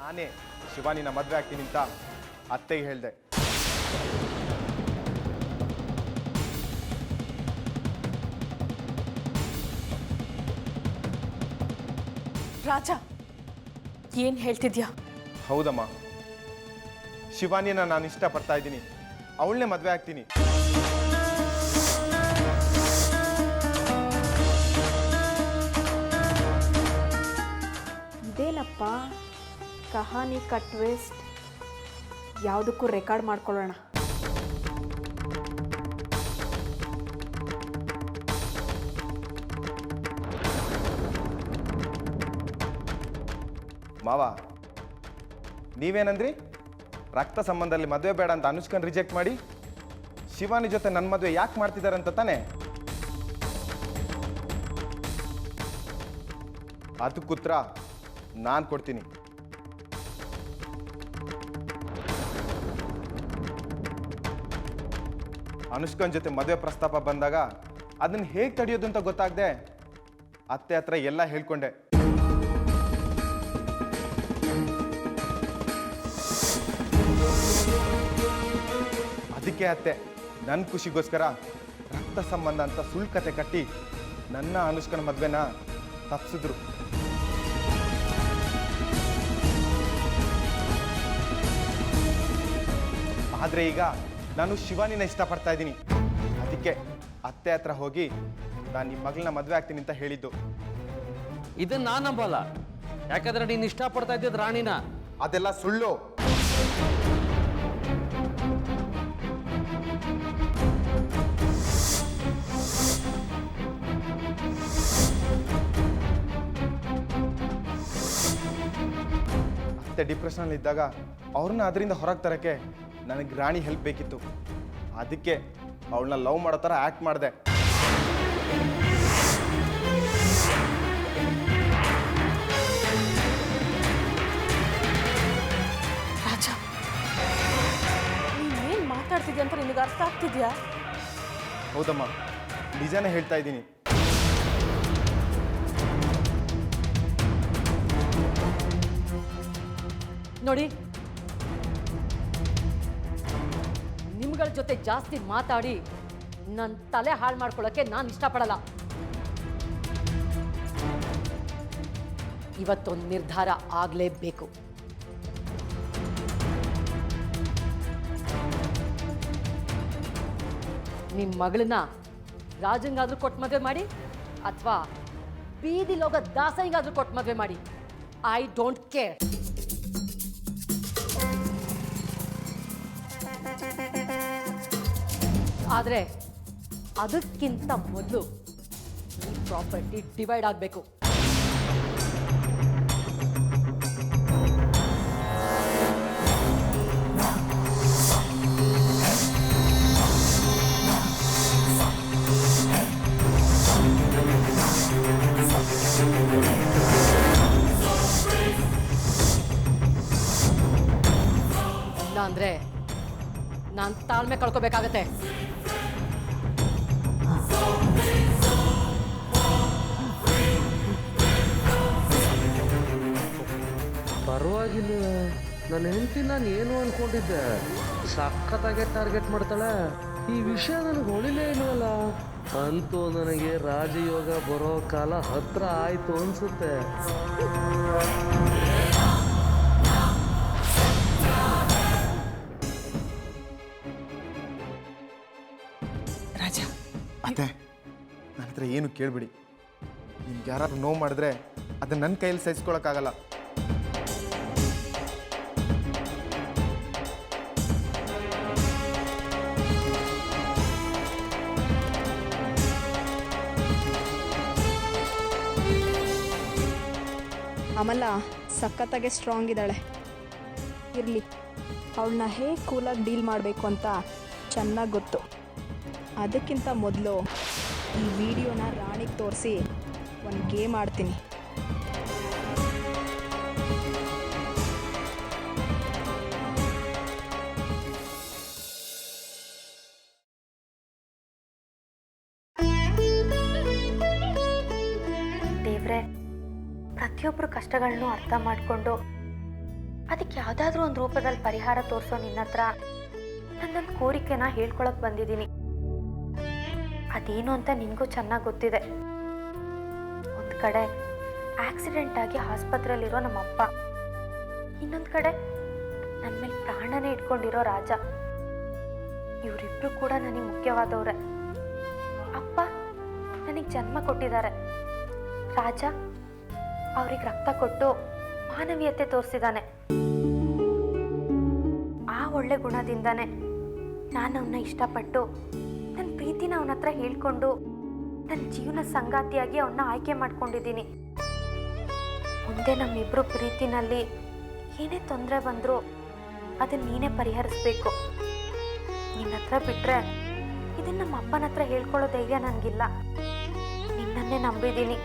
ನಾನೇ ಶಿವಾನಿನ ಮದುವೆ ಆಗ್ತೀನಿ ಅಂತ ಅತ್ತೆಗೆ ಹೇಳಿದೆ. ರಾಜ, ಏನ್ ಹೇಳ್ತಿದ್ಯಾ? ಹೌದಮ್ಮ, ಶಿವಾನಿನ ನಾನು ಇಷ್ಟಪಡ್ತಾ ಇದ್ದೀನಿ, ಅವಳನ್ನೇ ಮದುವೆ ಆಗ್ತೀನಿ. ಇದೇನಪ್ಪ ಕಹಾನಿ ಕಟ್ ವೇಸ್ಟ್, ಯಾವುದಕ್ಕೂ ರೆಕಾರ್ಡ್ ಮಾಡ್ಕೊಳ್ಳೋಣ. ಮಾವ, ನೀವೇನಂದ್ರಿ? ರಕ್ತ ಸಂಬಂಧದಲ್ಲಿ ಮದುವೆ ಬೇಡ ಅಂತ ಅನುಷ್ಕನ್ ರಿಜೆಕ್ಟ್ ಮಾಡಿ ಶಿವಾನಿ ಜೊತೆ ನನ್ನ ಮದುವೆ ಯಾಕೆ ಮಾಡ್ತಿದ್ದಾರೆ ಅಂತ ತಾನೆ? ಅದಕ್ಕೆ ಉತ್ತರ ನಾನು ಕೊಡ್ತೀನಿ. ಅನುಷ್ಕನ್ ಜೊತೆ ಮದುವೆ ಪ್ರಸ್ತಾಪ ಬಂದಾಗ ಅದನ್ನ ಹೇಗೆ ತಡೆಯೋದು ಅಂತ ಗೊತ್ತಾಗದೆ ಅತ್ತೆ ಹತ್ರ ಎಲ್ಲ ಹೇಳ್ಕೊಂಡೆ. ಅದಕ್ಕೆ ಅತ್ತೆ ನನ್ನ ಖುಷಿಗೋಸ್ಕರ ರಕ್ತ ಸಂಬಂಧ ಅಂತ ಸುಳ್ಳು ಕತೆ ಕಟ್ಟಿ ನನ್ನ ಅನುಷ್ಕನ ಮದುವೆನ ತಪ್ಪಿಸಿದ್ರು. ಆದರೆ ಈಗ ನಾನು ಶಿವಾನಿನ ಇಷ್ಟಪಡ್ತಾ ಇದ್ದೀನಿ. ಅದಕ್ಕೆ ಅತ್ತೆ ಹತ್ರ ಹೋಗಿ ನಾನು ನಿಮ್ಮ ಮಗಳನ್ನ ಮದುವೆ ಆಗ್ತೀನಿ ಅಂತ ಹೇಳಿದ್ದು. ಇದನ್ನ ನಾನು ನಂಬಲ್ಲ. ಯಾಕಂದ್ರೆ ನೀನು ಇಷ್ಟಪಡ್ತಾ ಇದ್ದಿದ್ದು ರಾಣಿನ. ಅದೆಲ್ಲ ಸುಳ್ಳು. ಅತ್ತೆ ಡಿಪ್ರೆಷನಲ್ಲಿ ಇದ್ದಾಗ ಅವ್ರನ್ನ ಅದರಿಂದ ಹೊರಗೆ ತರಕ್ಕೆ ನನಗೆ ರಾಣಿ ಹೆಲ್ಪ್ ಬೇಕಿತ್ತು. ಅದಕ್ಕೆ ಅವಳನ್ನ ಲವ್ ಮಾಡೋ ಥರ ಆ್ಯಕ್ಟ್ ಮಾಡಿದೆ. ರಾಜ, ನೀನೇನ್ ಮಾತಾಡ್ತಿದ್ಯಾ ಅಂತ ನಿನಗೆ ಅರ್ಥ ಆಗ್ತಿದ್ಯಾ? ಹೌದಮ್ಮ, ನಿಜಾನೇ ಹೇಳ್ತಾ ಇದ್ದೀನಿ. ನೋಡಿ, ನಿಮ್ಗಳ ಜೊತೆ ಜಾಸ್ತಿ ಮಾತಾಡಿ ನನ್ನ ತಲೆ ಹಾಳು ಮಾಡ್ಕೊಳ್ಳೋಕೆ ನಾನು ಇಷ್ಟಪಡಲ್ಲ. ಇವತ್ತೊಂದು ನಿರ್ಧಾರ ಆಗಲೇಬೇಕು. ನಿಮ್ಮ ಮಗಳನ್ನ ರಾಜಂಗಾದ್ರೂ ಕೊಟ್ಟು ಮದುವೆ ಮಾಡಿ ಅಥವಾ ಬೀದಿಲೋಗ ದಾಸಂಗಾದ್ರೂ ಕೊಟ್ಟು ಮದುವೆ ಮಾಡಿ. I don't care. ಆದರೆ ಅದಕ್ಕಿಂತ ಮೊದಲು ಈ ಪ್ರಾಪರ್ಟಿ ಡಿವೈಡ್ ಆಗಬೇಕು. ಇಲ್ಲ ಅಂದ್ರೆ ನಾನು ತಾಳ್ಮೆ ಕಳ್ಕೋಬೇಕಾಗತ್ತೆ. ಪರವಾಗಿಲ್ಲ, ನನ್ನ ಹೆಂಡತಿ ನಾನು ಏನು ಅನ್ಕೊಂಡಿದ್ದೆ, ಸಖತ್ತಾಗೆ ಟಾರ್ಗೆಟ್ ಮಾಡ್ತಾಳೆ. ಈ ವಿಷಯ ನನಗೆ ಹೊಳಿಲೇ ಇಲ್ವಲ್ಲ. ಅಂತೂ ನನಗೆ ರಾಜಯೋಗ ಬರೋ ಕಾಲ ಹತ್ರ ಆಯ್ತು ಅನ್ಸುತ್ತೆ. ರಾಜ, ಅತ್ತೆ, ನನ್ನ ಹತ್ರ ಏನು ಕೇಳ್ಬಿಡಿ. ನಿಮ್ಗೆ ಯಾರಾದ್ರೂ ನೋವು ಮಾಡಿದ್ರೆ ಅದನ್ನ ನನ್ನ ಕೈಯಲ್ಲಿ ಸಹಿಸ್ಕೊಳಕ್ಕಾಗಲ್ಲ. ಅಮಲ ಸಖತ್ತಾಗೆ ಸ್ಟ್ರಾಂಗ್ ಇದ್ದಾಳೆ. ಇರಲಿ, ಅವಳನ್ನ ಹೇಗೆ ಕೂಲಾಗಿ ಡೀಲ್ ಮಾಡಬೇಕು ಅಂತ ಚೆನ್ನಾಗಿ ಗೊತ್ತು. ಅದಕ್ಕಿಂತ ಮೊದಲು ಈ ವಿಡಿಯೋನ ರಾಣಿಗೆ ತೋರಿಸಿ ಒಂದು ಗೇಮ್ ಆಡ್ತೀನಿ. ದೇವ್ರೆ, ಪ್ರತಿಯೊಬ್ಬರು ಕಷ್ಟಗಳನ್ನು ಅರ್ಥ ಮಾಡಿಕೊಂಡು ಅದಕ್ಕೆ ಯಾವುದಾದ್ರೂ ಒಂದು ರೂಪದಲ್ಲಿ ಪರಿಹಾರ ತೋರಿಸೋ ನಿನ್ನ ಹತ್ರ ನನ್ನೊಂದು ಕೋರಿಕೆನ ಹೇಳ್ಕೊಳಕ್ ಬಂದಿದ್ದೀನಿ. ಅದೇನು ಅಂತ ನಿನಗೂ ಚೆನ್ನಾಗಿ ಗೊತ್ತಿದೆ. ಒಂದು ಕಡೆ ಆಕ್ಸಿಡೆಂಟ್ ಆಗಿ ಆಸ್ಪತ್ರೆಯಲ್ಲಿರೋ ನಮ್ಮಪ್ಪ, ಇನ್ನೊಂದು ಕಡೆ ನನ್ನ ಮೇಲೆ ಪ್ರಾಣನೇ ಇಟ್ಕೊಂಡಿರೋ ರಾಜ. ಇವರಿಬ್ರು ಕೂಡ ನನಗೆ ಮುಖ್ಯವಾದವ್ರೆ. ಅಪ್ಪ ನನಗೆ ಜನ್ಮ ಕೊಟ್ಟಿದ್ದಾರೆ, ರಾಜ ಅವ್ರಿಗೆ ರಕ್ತ ಕೊಟ್ಟು ಮಾನವೀಯತೆ ತೋರಿಸಿದ್ದಾನೆ. ಆ ಒಳ್ಳೆ ಗುಣದಿಂದಾನೆ ನಾನು ಅವನ್ನ ಇಷ್ಟಪಟ್ಟು ನನ್ನ ಪ್ರೀತಿನ ಅವನ ಹತ್ರ ಹೇಳ್ಕೊಂಡು ನನ್ನ ಜೀವನ ಸಂಗಾತಿಯಾಗಿ ಅವನ್ನ ಆಯ್ಕೆ ಮಾಡ್ಕೊಂಡಿದ್ದೀನಿ. ಮುಂದೆ ನಮ್ಮಿಬ್ರು ಪ್ರೀತಿನಲ್ಲಿ ಏನೇ ತೊಂದರೆ ಬಂದರೂ ಅದನ್ನ ನೀನೇ ಪರಿಹರಿಸ್ಬೇಕು. ನಿನ್ನ ಹತ್ರ ಬಿಟ್ರೆ ಇದನ್ನ ನಮ್ಮ ಅಪ್ಪನ ಹತ್ರ ಹೇಳ್ಕೊಳ್ಳೋ ಧೈರ್ಯ ನನಗಿಲ್ಲ. ನಿನ್ನನ್ನೇ ನಂಬಿದ್ದೀನಿ,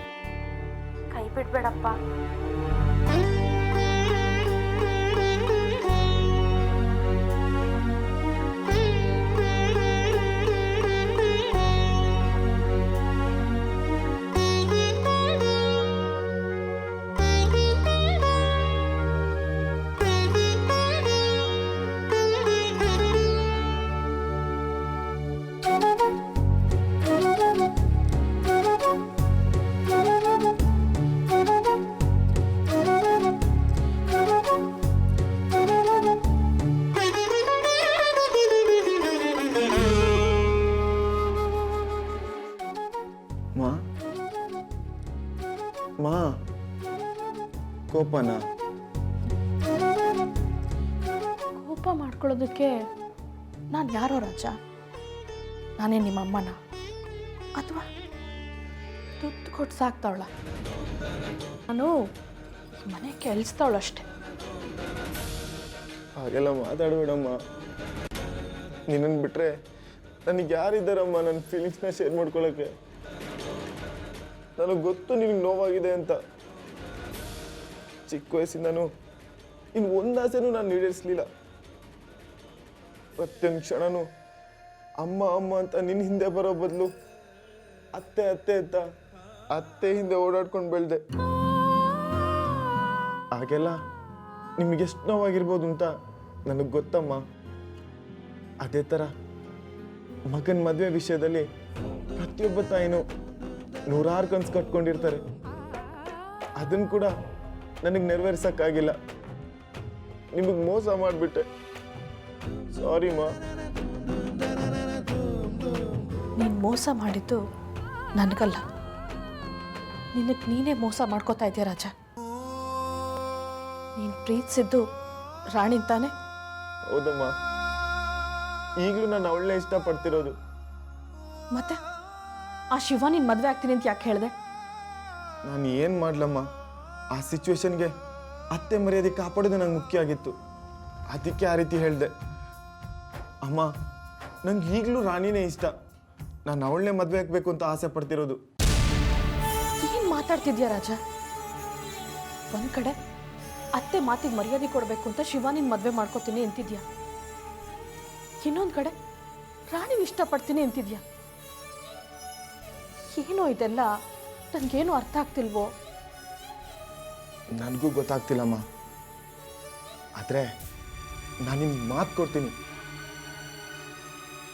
ಕೈ ಬಿಡ್ಬೇಡಪ್ಪ. ಮಾ ಕೋಪನಾ? ಕೋಪ ಮಾಡ್ಕೊಳ್ಳೋದಕ್ಕೆ ನಾನು ಯಾರೋ ರಾಜ? ನಾನೇ ನಿಮ್ಮ ಅಮ್ಮನ ಅಥವಾ ತುತ್ತು ಕೊಟ್ಟು ಸಾಕ್ತಾವಳ? ನಾನು ಮನೆ ಕೆಲ್ಸದವಳಷ್ಟೆ. ಹಾಗೆಲ್ಲ ಮಾತಾಡಬೇಡಮ್ಮ. ನಿನ್ನನ್ನು ಬಿಟ್ಟರೆ ನನಗೆ ಯಾರಿದ್ದಾರಮ್ಮ ನನ್ನ ಫೀಲಿಂಗ್ಸ್ನ ಶೇರ್ ಮಾಡ್ಕೊಳ್ಳೋಕ್ಕೆ? ನನಗೆ ಗೊತ್ತು ನಿನಗೆ ನೋವಾಗಿದೆ ಅಂತ. ಚಿಕ್ಕ ವಯಸ್ಸಿಂದನೂ ಇನ್ನು ಒಂದಾಸೆನೂ ನಾನು ಈಡೇರಿಸಲಿಲ್ಲ. ಪ್ರತಿಯೊಂದು ಕ್ಷಣನೂ ಅಮ್ಮ ಅಮ್ಮ ಅಂತ ನಿನ್ನ ಹಿಂದೆ ಬರೋ ಬದಲು ಅತ್ತೆ ಅತ್ತೆ ಅಂತ ಅತ್ತೆ ಹಿಂದೆ ಓಡಾಡ್ಕೊಂಡು ಬೆಳೆದೆ. ಹಾಗೆಲ್ಲ ನಿಮಗೆಷ್ಟು ನೋವಾಗಿರ್ಬೋದು ಅಂತ ನನಗೆ ಗೊತ್ತಮ್ಮ. ಅದೇ ಥರ ಮಗನ ಮದುವೆ ವಿಷಯದಲ್ಲಿ ಪ್ರತಿಯೊಬ್ಬ ತಾಯಿನೂ ನೂರಾರು ಕನಸು ಕಟ್ಕೊಂಡಿರ್ತಾರೆ. ಅದನ್ನು ಕೂಡ ನನಗೆ ನೆರವೇರ್ಸೋಕ್ಕಾಗಿಲ್ಲ. ನಿಮಗೆ ಮೋಸ ಮಾಡಿಬಿಟ್ಟೆ. ಸಾರಿ ಮಾ. ನೀನು ಮೋಸ ಮಾಡಿದ್ದು ನನಗಲ್ಲ, ನಿನಗೆ ನೀನೇ ಮೋಸ ಮಾಡ್ಕೋತಾ ಇದೆಯಾ ರಾಜ. ನೀನು ಪ್ರೀತಿಸಿದ್ದು ರಾಣಿ ತಾನೆ? ಹೌದಮ್ಮ, ಈಗಲೂ ನಾನು ಅವಳನ್ನೇ ಇಷ್ಟಪಡ್ತಿರೋದು. ಮತ್ತೆ ಆ ಶಿವ ನೀನು ಮದುವೆ ಆಗ್ತೀನಿ ಅಂತ ಯಾಕೆ ಹೇಳಿದೆ? ನಾನು ಏನು ಮಾಡ್ಲಮ್ಮ, ಆ ಸಿಚುವೇಶನ್ಗೆ ಅತ್ತೆ ಮರ್ಯಾದೆ ಕಾಪಾಡೋದು ನಂಗೆ ಮುಖ್ಯ ಆಗಿತ್ತು. ಅದಕ್ಕೆ ಆ ರೀತಿ ಹೇಳಿದೆ. ಅಮ್ಮ, ನಂಗೆ ಈಗಲೂ ರಾಣಿನೇ ಇಷ್ಟ. ನಾನು ಅವಳನ್ನೇ ಮದುವೆ ಆಗಬೇಕು ಅಂತ ಆಸೆ ಪಡ್ತಿರೋದು. ಏನು ಮಾತಾಡ್ತಿದ್ಯಾ ರಾಜ? ಒಂದು ಕಡೆ ಅತ್ತೆ ಮಾತಿಗೆ ಮರ್ಯಾದೆ ಕೊಡಬೇಕು ಅಂತ ಶಿವ ನೀನು ಮದುವೆ ಮಾಡ್ಕೋತೀನಿ ಅಂತಿದ್ಯಾ, ಇನ್ನೊಂದು ಕಡೆ ರಾಣಿ ಇಷ್ಟಪಡ್ತೀನಿ ಅಂತಿದ್ಯಾ. ಏನೋ ಇದೆಲ್ಲ ನನಗೇನು ಅರ್ಥ ಆಗ್ತಿಲ್ವೋ? ನನಗೂ ಗೊತ್ತಾಗ್ತಿಲ್ಲಮ್ಮ. ಆದರೆ ನಾನು ನಿಮ್ಗೆ ಮಾತು ಕೊಡ್ತೀನಿ,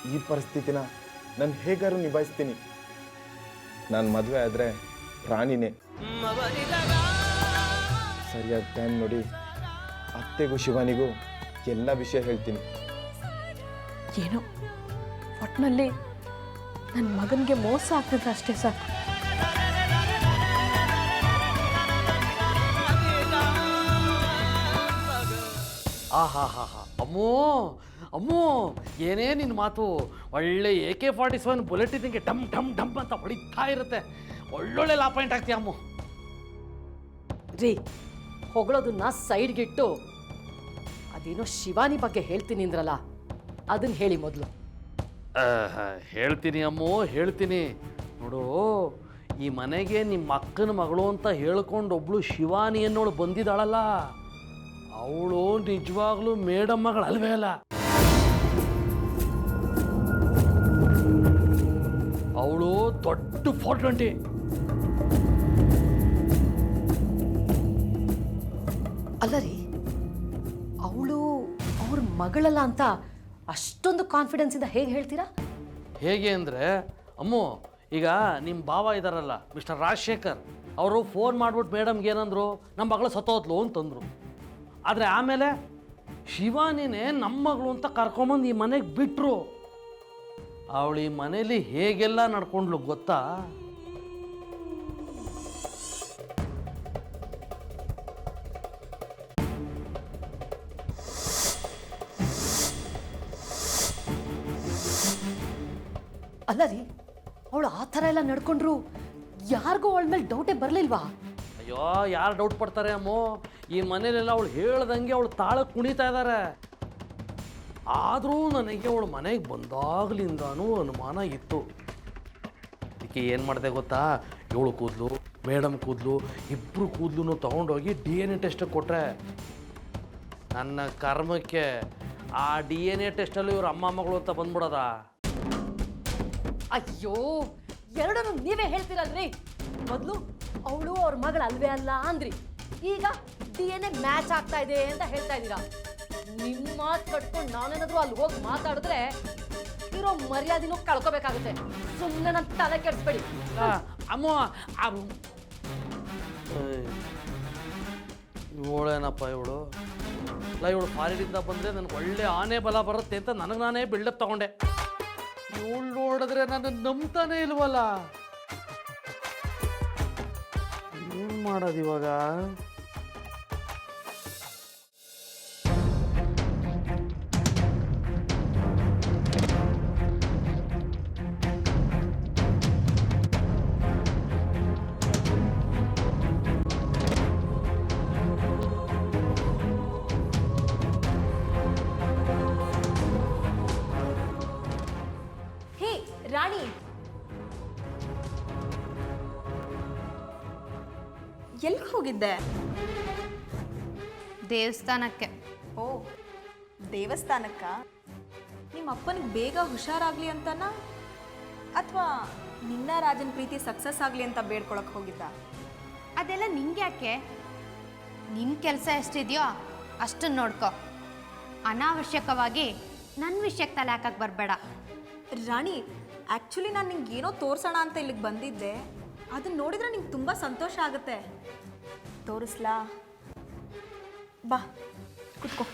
ಈ ಪರಿಸ್ಥಿತಿನ ನಾನು ಹೇಗಾರು ನಿಭಾಯಿಸ್ತೀನಿ. ನಾನು ಮದುವೆ ಆದರೆ ರಾಣಿನೇ. ಸರಿಯಾದ ಟೈಮ್ ನೋಡಿ ಅತ್ತೆಗೂ ಶಿವಾನಿಗೂ ಎಲ್ಲ ವಿಷಯ ಹೇಳ್ತೀನಿ. ಏನೋ ಒಟ್ಟಿನಲ್ಲಿ ನನ್ನ ಮಗನಿಗೆ ಮೋಸ ಆಗ್ತಿದ್ರೆ ಅಷ್ಟೇ ಸಾಕು. ಆಹಾ ಅಮ್ಮೋ ಅಮ್ಮೋ, ಏನೇ ನಿನ್ನ ಮಾತು. ಒಳ್ಳೆ AK-47 ಬುಲೆಟ್ ಇದ್ದಂಗೆ ಡಮ್ ಡಮ್ ಡಮ್ ಅಂತ ಹೊಡಿತಾ ಇರುತ್ತೆ. ಒಳ್ಳೊಳ್ಳೆ ಲಾ ಪಾಯಿಂಟ್ ಆಗ್ತೀಯ ಅಮ್ಮು. ರೀ, ಹೊಗಳೋದನ್ನ ಸೈಡ್ಗಿಟ್ಟು ಅದೇನೋ ಶಿವಾನಿ ಬಗ್ಗೆ ಹೇಳ್ತೀನಿ ಅಂದ್ರಲ್ಲ, ಅದನ್ನ ಹೇಳಿ ಮೊದಲು. ಹೇಳ್ತೀನಿ ಅಮ್ಮೋ, ಹೇಳ್ತೀನಿ. ನೋಡು, ಈ ಮನೆಗೆ ನಿಮ್ಮ ಅಕ್ಕನ ಮಗಳು ಅಂತ ಹೇಳ್ಕೊಂಡು ಒಬ್ಳು ಶಿವಾನಿ ಅನ್ನೋಳು ಬಂದಿದ್ದಾಳಲ್ಲ, ಅವಳು ನಿಜವಾಗ್ಲೂ ಮೇಡಮ್ ಮಗಳಲ್ವೇ ಅಲ್ಲ. ಅವಳು ದೊಡ್ಡ 420. ಅಲ್ಲ ರೀ, ಮಗಳಲ್ಲ ಅಂತ ಅಷ್ಟೊಂದು ಕಾನ್ಫಿಡೆನ್ಸಿಂದ ಹೇಗೆ ಹೇಳ್ತೀರಾ? ಹೇಗೆ ಅಂದರೆ ಅಮ್ಮು, ಈಗ ನಿಮ್ಮ ಭಾವ ಇದ್ದಾರಲ್ಲ ಮಿಸ್ಟರ್ ರಾಜಶೇಖರ್, ಅವರು ಫೋನ್ ಮಾಡ್ಬಿಟ್ಟು ಮೇಡಮ್ಗೆ ಏನಂದರು, ನಮ್ಮ ಮಗಳು ಸತ್ತೋದ್ಲು ಅಂತಂದರು. ಆದರೆ ಆಮೇಲೆ ಶಿವಾನಿನೇ ನಮ್ಮ ಮಗಳು ಅಂತ ಕರ್ಕೊಂಬಂದು ಈ ಮನೆಗೆ ಬಿಟ್ಟರು. ಅವಳು ಈ ಮನೇಲಿ ಹೇಗೆಲ್ಲ ನಡ್ಕೊಂಡ್ಲು ಗೊತ್ತಾ? ಅಲ್ಲ ರೀ, ಅವಳು ಆ ಥರ ಎಲ್ಲ ನಡ್ಕೊಂಡ್ರು ಯಾರಿಗೂ ಅವಳ ಮೇಲೆ ಡೌಟೇ ಬರಲಿಲ್ವಾ? ಅಯ್ಯೋ, ಯಾರು ಡೌಟ್ ಪಡ್ತಾರೆ ಅಮ್ಮೋ? ಈ ಮನೇಲೆಲ್ಲ ಅವಳು ಹೇಳ್ದಂಗೆ ಅವಳು ತಾಳಕ್ಕೆ ಕುಣಿತಾ ಇದ್ದಾರೆ. ಆದರೂ ನನಗೆ ಅವಳು ಮನೆಗೆ ಬಂದಾಗಲಿಂದಾನೂ ಅನುಮಾನ ಇತ್ತು. ಅದಕ್ಕೆ ಏನು ಮಾಡಿದೆ ಗೊತ್ತಾ? ಇವಳು ಕೂದಲು, ಮೇಡಮ್ ಕೂದಲು, ಇಬ್ಬರು ಕೂದಲು ತೊಗೊಂಡೋಗಿ DNA ಟೆಸ್ಟಿಗೆ ಕೊಟ್ಟರೆ, ನನ್ನ ಕರ್ಮಕ್ಕೆ ಆ DNA ಟೆಸ್ಟಲ್ಲಿ ಇವ್ರ ಅಮ್ಮ ಮಗಳು ಅಂತ ಬಂದ್ಬಿಡೋದ. ಅಯ್ಯೋ, ಎರಡನ್ನು ನೀವೇ ಹೇಳ್ತೀರಲ್ರಿ. ಮೊದಲು ಅವಳು ಅವ್ರ ಮಗಳು ಅಲ್ವೇ ಅಲ್ಲ ಅಂದ್ರಿ, ಈಗ DNA ಮ್ಯಾಚ್ ಆಗ್ತಾ ಇದೆ ಅಂತ ಹೇಳ್ತಾ ಇದ್ದೀರಾ. ನಿಮ್ಮ ಮಾತು ಕಟ್ಕೊಂಡು ನಾನೇನಾದ್ರೂ ಅಲ್ಲಿ ಹೋಗಿ ಮಾತಾಡಿದ್ರೆ ಇರೋ ಮರ್ಯಾದಿನೂ ಕಳ್ಕೊಬೇಕಾಗುತ್ತೆ. ಸುಮ್ಮನೆ ನನ್ನ ತಲೆ ಕೆಡಿಸ್ಬೇಡಿ. ಅಮ್ಮ, ಇವಳೇನಪ್ಪ ಇವಳು? ಅಲ್ಲ, ಇವಳು ಫಾರಿನಿಂದ ಬಂದರೆ ನನಗೆ ಒಳ್ಳೆ ಆನೆ ಬಲ ಬರುತ್ತೆ ಅಂತ ನನಗೆ ನಾನೇ ಬಿಲ್ಡಪ್ ತಗೊಂಡೆ. ಇವಳು ನೋಡಿದ್ರೆ ನಾನು ನಂಬ್ತಾನೆ ಇಲ್ವಲ್ಲ. ಏನು ಮಾಡೋದು ಇವಾಗ? ಹೇ ರಾಣಿ, ಎಲ್ಲಿಗೆ ಹೋಗಿದ್ದೆ? ದೇವಸ್ಥಾನಕ್ಕೆ. ಓ, ದೇವಸ್ಥಾನಕ್ಕ? ನಿಮ್ಮ ಅಪ್ಪನಿಗೆ ಬೇಗ ಹುಷಾರಾಗಲಿ ಅಂತನಾ, ಅಥವಾ ನಿನ್ನ ರಾಜನ ಪ್ರೀತಿ ಸಕ್ಸಸ್ ಆಗಲಿ ಅಂತ ಬೇಡ್ಕೊಳಕ್ಕೆ ಹೋಗಿದ್ದ? ಅದೆಲ್ಲ ನಿಂಗೆ ಯಾಕೆ? ನಿನ್ನ ಕೆಲಸ ಎಷ್ಟಿದೆಯೋ ಅಷ್ಟನ್ನು ನೋಡ್ಕೊ. ಅನಾವಶ್ಯಕವಾಗಿ ನನ್ನ ವಿಷಯಕ್ಕೆ ತಲೆ ಹಾಕಕ್ಕೆ ಬರಬೇಡ. ರಾಣಿ, ಆ್ಯಕ್ಚುಲಿ ನಾನು ನಿಂಗೆ ಏನೋ ತೋರಿಸೋಣ ಅಂತ ಇಲ್ಲಿಗೆ ಬಂದಿದ್ದೆ. ಅದನ್ನ ನೋಡಿದ್ರೆ ನಿಂಗೆ ತುಂಬ ಸಂತೋಷ ಆಗುತ್ತೆ. ತೋರಿಸ್ಲಾ? ಬಾ, ಕುತ್ಕೋ.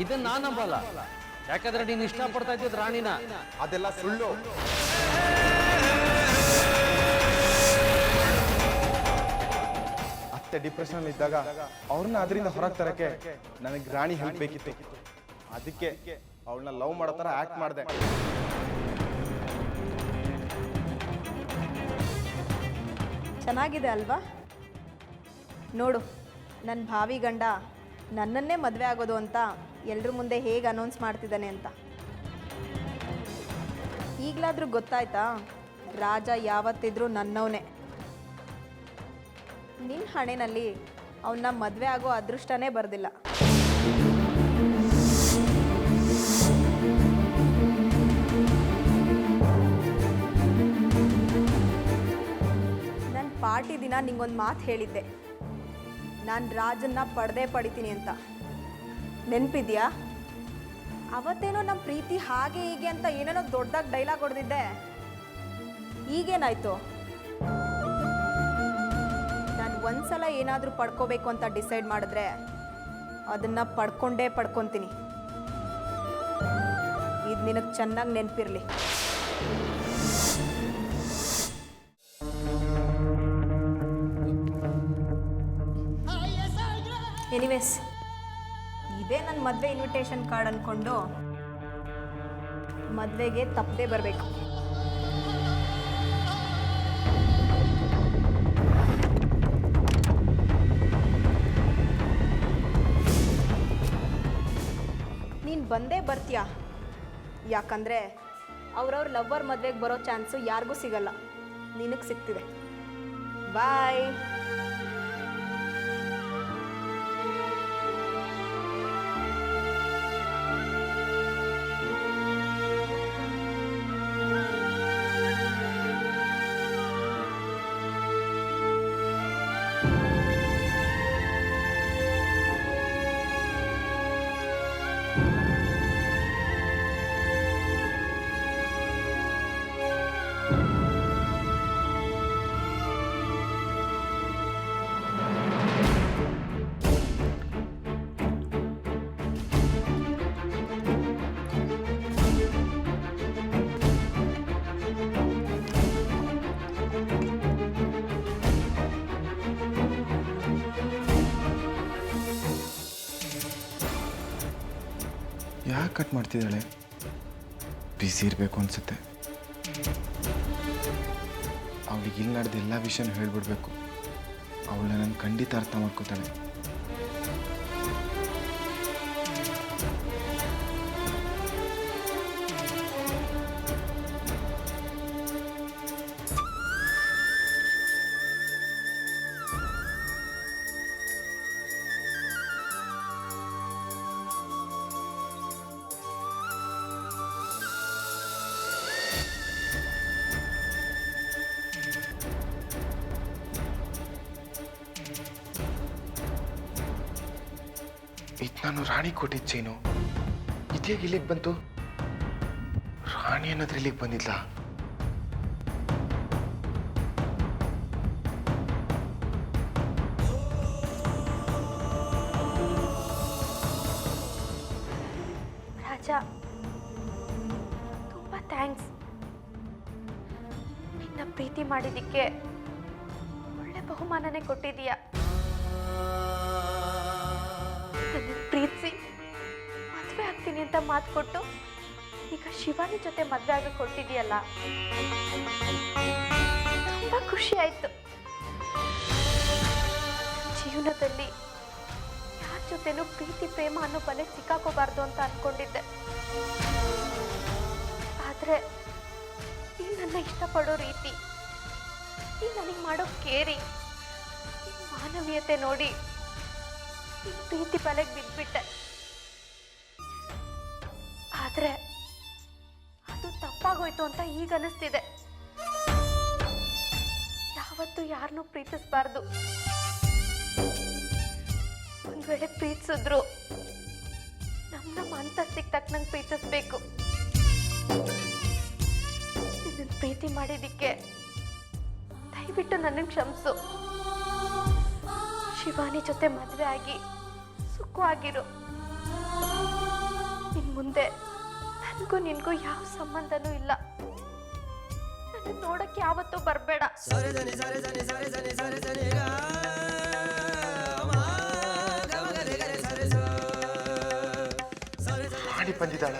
ಇದನ್ನ ನಾನು ನಂಬಲ್ಲ. ಯಾಕಂದ್ರೆ ನೀನು ಇಷ್ಟಪಡ್ತಾ ಇದ್ದಿದ್ದು ರಾಣಿನ. ಅದೆಲ್ಲ ಸುಳ್ಳು. ಅತ್ತೆ ಡಿಪ್ರೆಷನ್ ಇದ್ದಾಗ ಅವ್ರನ್ನ ಅದರಿಂದ ಹೊರಗೆ ತರಕ್ಕೆ ನನಗೆ ರಾಣಿ ಹೆಲ್ಪ್ ಬೇಕಿತ್ತು. ಅದಕ್ಕೆ ಅವಳನ್ನ ಲವ್ ಮಾಡೋ ಥರ ಆಕ್ಟ್ ಮಾಡಿದೆ. ಚೆನ್ನಾಗಿದೆ ಅಲ್ವಾ? ನೋಡು, ನನ್ನ ಭಾವಿ ಗಂಡ ನನ್ನನ್ನೇ ಮದುವೆ ಆಗೋದು ಅಂತ ಎಲ್ಲರ ಮುಂದೆ ಹೇಗೆ ಅನೌನ್ಸ್ ಮಾಡ್ತಿದ್ದಾನೆ ಅಂತ. ಈಗಲಾದರೂ ಗೊತ್ತಾಯ್ತಾ, ರಾಜ ಯಾವತ್ತಿದ್ರೂ ನನ್ನವನೇ. ನಿನ್ನ ಹಣೆಯಲ್ಲಿ ಅವನ್ನ ಮದುವೆ ಆಗೋ ಅದೃಷ್ಟನೇ ಬರೋದಿಲ್ಲ. ನನ್ನ ಪಾರ್ಟಿ ದಿನ ನಿಂಗೊಂದು ಮಾತು ಹೇಳಿದ್ದೆ, ನಾನು ರಾಜನ್ನ ಪಡಿತೀನಿ ಅಂತ. ನೆನಪಿದ್ಯಾ? ಅವತ್ತೇನೋ ನಮ್ಮ ಪ್ರೀತಿ ಹಾಗೆ ಹೀಗೆ ಅಂತ ಏನೇನೋ ದೊಡ್ಡದಾಗಿ ಡೈಲಾಗ್ ಹೊಡೆದಿದ್ದೆ. ಈಗೇನಾಯ್ತು? ನಾನು ಒಂದ್ಸಲ ಏನಾದರೂ ಪಡ್ಕೋಬೇಕು ಅಂತ ಡಿಸೈಡ್ ಮಾಡಿದ್ರೆ ಅದನ್ನು ಪಡ್ಕೊತೀನಿ. ಇದು ನಿನಗೆ ಚೆನ್ನಾಗಿ ನೆನಪಿರಲಿ. ಎನಿವೇಸ್, ಇದೇ ನನ್ನ ಮದುವೆ ಇನ್ವಿಟೇಷನ್ ಕಾರ್ಡ್ ಅಂದ್ಕೊಂಡು ಮದುವೆಗೆ ತಪ್ಪದೇ ಬರಬೇಕು. ನೀನು ಬಂದೇ ಬರ್ತೀಯಾ? ಯಾಕಂದರೆ ಅವ್ರವ್ರ ಲವ್ವರ್ ಮದುವೆಗೆ ಬರೋ ಚಾನ್ಸು ಯಾರಿಗೂ ಸಿಗಲ್ಲ, ನಿನಗೆ ಸಿಗ್ತಿದೆ. ಬಾಯ್. ಯಾಕೆ ಕಟ್ ಮಾಡ್ತಿದ್ದಾಳೆ? ಬಿಸಿ ಇರಬೇಕು ಅನ್ಸುತ್ತೆ. ಅವಳಿಗೆ ಇಲ್ಲಿ ನಡೆದ ಎಲ್ಲ ವಿಷಯನೂ ಹೇಳ್ಬಿಡ್ಬೇಕು. ಅವಳನ್ನ ನಾನು ಖಂಡಿತ ಅರ್ಥ ಮಾಡ್ಕೋತಾಳೆ. ಇದು ನಾನು ರಾಣಿ ಕೊಟ್ಟಿದ್ದ ಚೈನು. ಇದ್ಯಾಗ ಇಲ್ಲಿಗೆ ಬಂತು? ರಾಣಿ ಅನ್ನೋದ್ರ ಇಲ್ಲಿಗೆ ಬಂದಿಲ್ಲ. ರಾಜ, ತುಂಬ ಥ್ಯಾಂಕ್ಸ್. ನಿನ್ನ ಪ್ರೀತಿ ಮಾಡಿದ್ದಕ್ಕೆ ಒಳ್ಳೆ ಬಹುಮಾನನೇ ಕೊಟ್ಟಿದೀಯ. ನನ್ನ ಪ್ರೀತಿಸಿ ಮದುವೆ ಆಗ್ತೀನಿ ಅಂತ ಮಾತು ಕೊಟ್ಟು ಈಗ ಶಿವಾನಿ ಜೊತೆ ಮದುವೆ ಆಗಕ್ಕೆ ಹೊರಟಿದೆಯಲ್ಲ, ತುಂಬ ಖುಷಿ ಆಯಿತು. ಜೀವನದಲ್ಲಿ ಯಾರ ಜೊತೆನೂ ಪ್ರೀತಿ ಪ್ರೇಮ ಅನ್ನೋ ಬಲೆಗೆ ಸಿಕ್ಕಾಕೋಬಾರ್ದು ಅಂತ ಅಂದ್ಕೊಂಡಿದ್ದೆ. ಆದರೆ ನೀನು ನನ್ನ ಇಷ್ಟಪಡೋ ರೀತಿ, ನೀನು ನನಗೆ ಮಾಡೋ ಕೇರಿಂಗ್, ಮಾನವೀಯತೆ ನೋಡಿ ಪ್ರೀತಿ ಬಲೆಗೆ ಬಿದ್ದುಬಿಟ್ಟೆ. ಆದರೆ ಅದು ತಪ್ಪಾಗೋಯ್ತು ಅಂತ ಈಗ ಅನಿಸ್ತಿದೆ. ಯಾವತ್ತೂ ಯಾರನ್ನೂ ಪ್ರೀತಿಸಬಾರ್ದು. ಒಂದು ವೇಳೆ ಪ್ರೀತಿಸಿದ್ರು ನಮ್ಮ ಅಂತಸ್ತಿಗೆ ತಕ್ಕನಂಗೆ ಪ್ರೀತಿಸ್ಬೇಕು. ನಿನ್ನ ಪ್ರೀತಿ ಮಾಡಿದ್ದಕ್ಕೆ ದಯವಿಟ್ಟು ನನ್ನನ್ನು ಕ್ಷಮಿಸು. ಶಿವಾನಿ ಜೊತೆ ಮದುವೆ ಆಗಿ ಸುಖವಾಗಿರು. ಇನ್ನು ಮುಂದೆ ನನಗೂ ನಿನಗೂ ಯಾವ ಸಂಬಂಧನೂ ಇಲ್ಲ. ನನ್ನ ನೋಡಕ್ಕೆ ಯಾವತ್ತೂ ಬರಬೇಡ. ರಾಣಿ ಬಂದಿದ್ದಾಳ?